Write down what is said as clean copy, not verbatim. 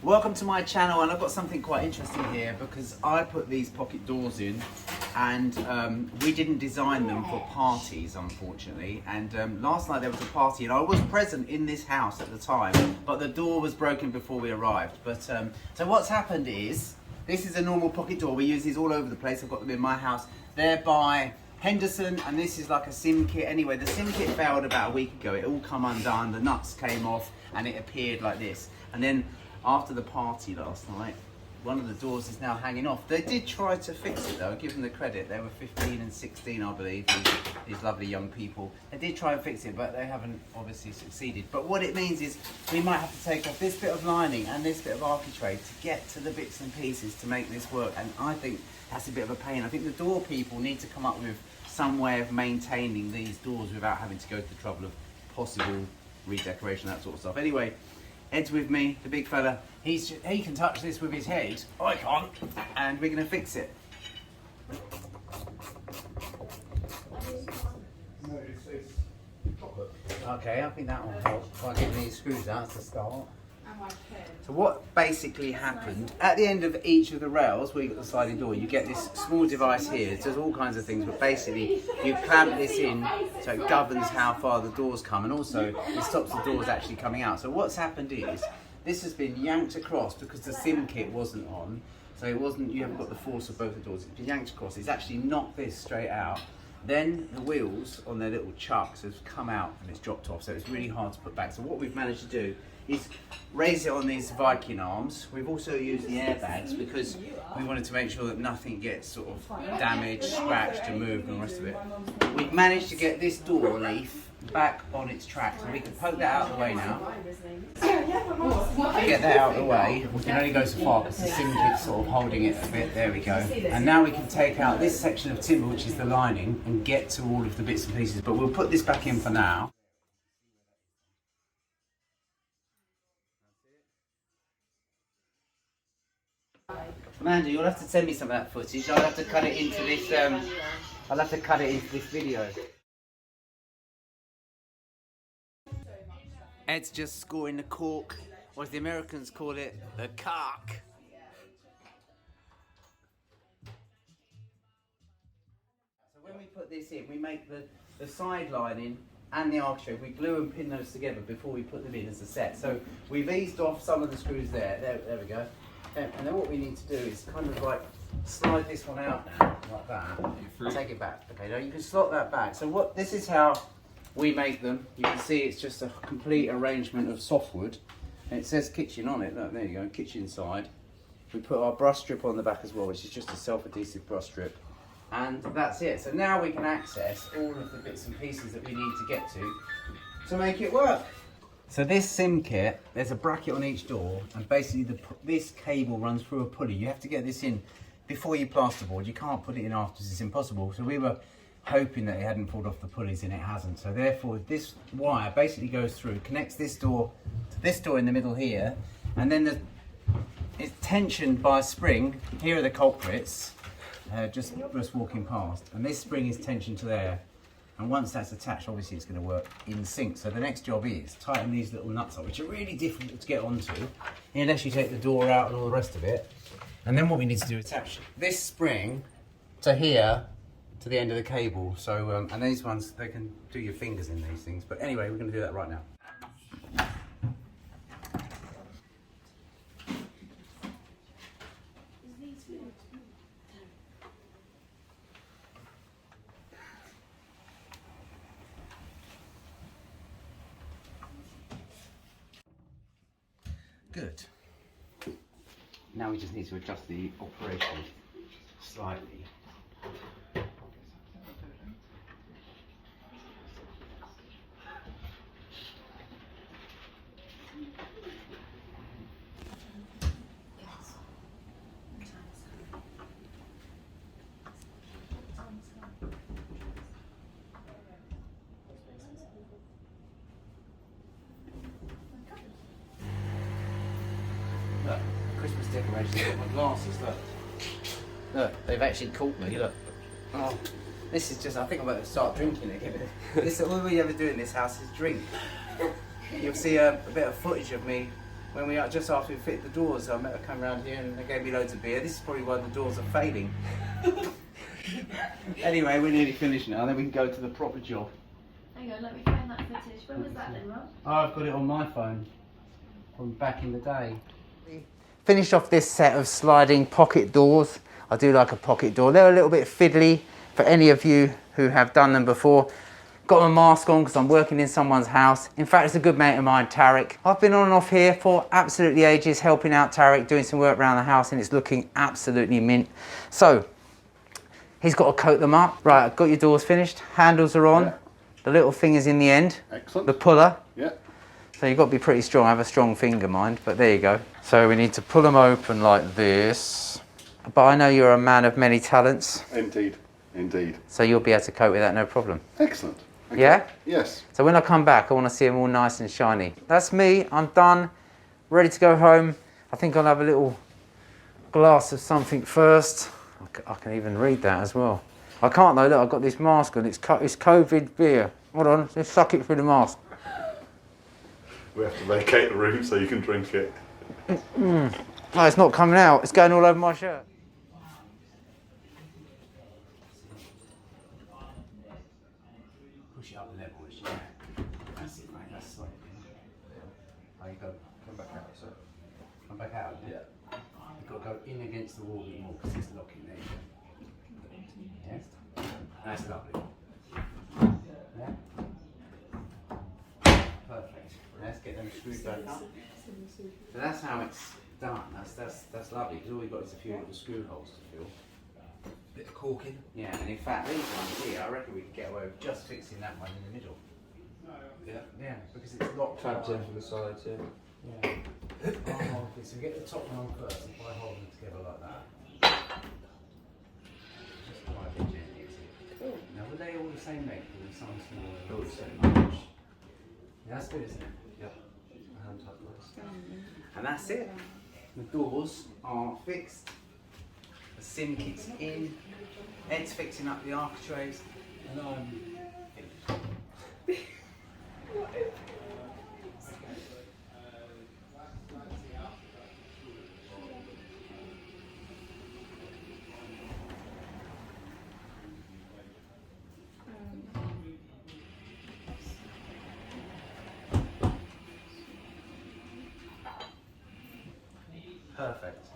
Welcome to my channel, and I've got something quite interesting here because I put these pocket doors in and we didn't design them for parties, unfortunately, and last night there was a party and I was present in this house at the time, but the door was broken before we arrived. But so what's happened is, this is a normal pocket door. We use these all over the place. I've got them in my house. They're by Henderson, and this is like a sim kit. Anyway, the sim kit failed about a week ago. It all come undone, the nuts came off and it appeared like this. And then after the party last night, one of the doors is now hanging off. They did try to fix it though, give them the credit. They were 15 and 16, I believe, these lovely young people. They did try and fix it, but they haven't obviously succeeded. But what it means is we might have to take off this bit of lining and this bit of architrave to get to the bits and pieces to make this work. And I think that's a bit of a pain. I think the door people need to come up with some way of maintaining these doors without having to go to the trouble of possible redecoration, that sort of stuff. Anyway, Ed's with me, the big fella. He can touch this with his head. I can't. And we're going to fix it. Okay, I think that will help by getting these screws out to start. So what basically happened, at the end of each of the rails where you've got the sliding door, you get this small device here. It does all kinds of things, but basically you clamp this in so it governs how far the doors come, and also it stops the doors actually coming out. So what's happened is, this has been yanked across because the sim kit wasn't on, so it wasn't, you haven't got the force of both the doors. It's been yanked across. It's actually knocked this straight out. Then the wheels on their little chucks have come out and it's dropped off, so it's really hard to put back. So what we've managed to do is raise it on these Viking arms. We've also used the airbags because we wanted to make sure that nothing gets sort of damaged, scratched and moved and the rest of it. We've managed to get this door leaf back on its track, so we can poke that out of the way now. Get that out of the way. We can only go so far because the sim kit's sort of holding it a bit. There we go. And now we can take out this section of timber, which is the lining, and get to all of the bits and pieces. But we'll put this back in for now. Amanda, you'll have to send me some of that footage. I'll have to cut it into this. I'll have to cut it into this video. Ed's just scoring the cork, or as the Americans call it, the cark. So when we put this in, we make the side lining and the architrave. We glue and pin those together before we put them in as a set. So we've eased off some of the screws there. There we go. And then what we need to do is kind of like slide this one out now, like that. Take it back. Okay, now you can slot that back. So this is how we make them. You can see it's just a complete arrangement of softwood. And it says kitchen on it. Look, there you go, kitchen side. We put our brush strip on the back as well, which is just a self-adhesive brush strip. And that's it. So now we can access all of the bits and pieces that we need to get to make it work. So this sim kit, there's a bracket on each door, and basically this cable runs through a pulley. You have to get this in before you plasterboard. You can't put it in afterwards, it's impossible. So we were hoping that it hadn't pulled off the pulleys, and it hasn't. So therefore this wire basically goes through, connects this door to this door in the middle here, and then it's tensioned by a spring. Here are the culprits, just walking past, and this spring is tensioned to there. And once that's attached, obviously it's going to work in sync. So the next job is tighten these little nuts up, which are really difficult to get onto, unless you take the door out and all the rest of it. And then what we need to do is attach this spring to here, to the end of the cable. So, and these ones, they can do your fingers in these things. But anyway, we're going to do that right now. Good. Now we just need to adjust the operation slightly. Look, Christmas decorations, I've got my glasses, look. Look, they've actually caught me, look. Oh, this is just, I think I'm about to start drinking again. This is all we ever do in this house is drink. You'll see a bit of footage of me when we just after we fit the doors, I come around here and they gave me loads of beer. This is probably why the doors are fading. Anyway, we're nearly finished now, then we can go to the proper job. Hang on, let me find that footage. When was that then, Rob? Oh, I've got it on my phone from back in the day. Finished off this set of sliding pocket doors. I do like a pocket door. They're a little bit fiddly for any of you who have done them before. Got my mask on because I'm working in someone's house. In fact, it's a good mate of mine, Tarek. I've been on and off here for absolutely ages, helping out Tarek, doing some work around the house, and it's looking absolutely mint. So, he's got to coat them up. Right, I've got your doors finished. Handles are on. Yeah. The little thing is in the end. Excellent. The puller. Yeah. So you've got to be pretty strong. I have a strong finger, mind, but there you go. So we need to pull them open like this. But I know you're a man of many talents. Indeed, indeed. So you'll be able to cope with that, no problem. Excellent. Okay. Yeah? Yes. So when I come back, I want to see them all nice and shiny. That's me. I'm done. Ready to go home. I think I'll have a little glass of something first. I can even read that as well. I can't though. Look, I've got this mask on. It's COVID beer. Hold on. Just suck it through the mask. We have to vacate the room so you can drink it. No, it's not coming out. It's going all over my shirt. Push it up the level, yeah. That's it, mate. That's it. There you go. Come back out, sir. Come back out. Yeah. You've got to go in against the wall a bit more because it's locking there. Yeah. That's lovely. Yeah. Perfect. Let's get them screwed back up. So that's how it's done. That's lovely because all we've got is a few little screw holes to fill. Bit of caulking. Yeah, and in fact these ones here, I reckon we could get away with just fixing that one in the middle. Yeah. Yeah, because it's locked Tapped in from the sides, yeah. Yeah. Okay, so we get the top one on first and by holding them together like that. Just quite a bit gently, is it? Now were they all the same length or were some smaller? All the same. Yeah, that's good, isn't it? Yep. Hand tuck this. And that's it. The doors are fixed. The sim kit's in. Ed's fixing up the architraves. And I'm finished. Perfect.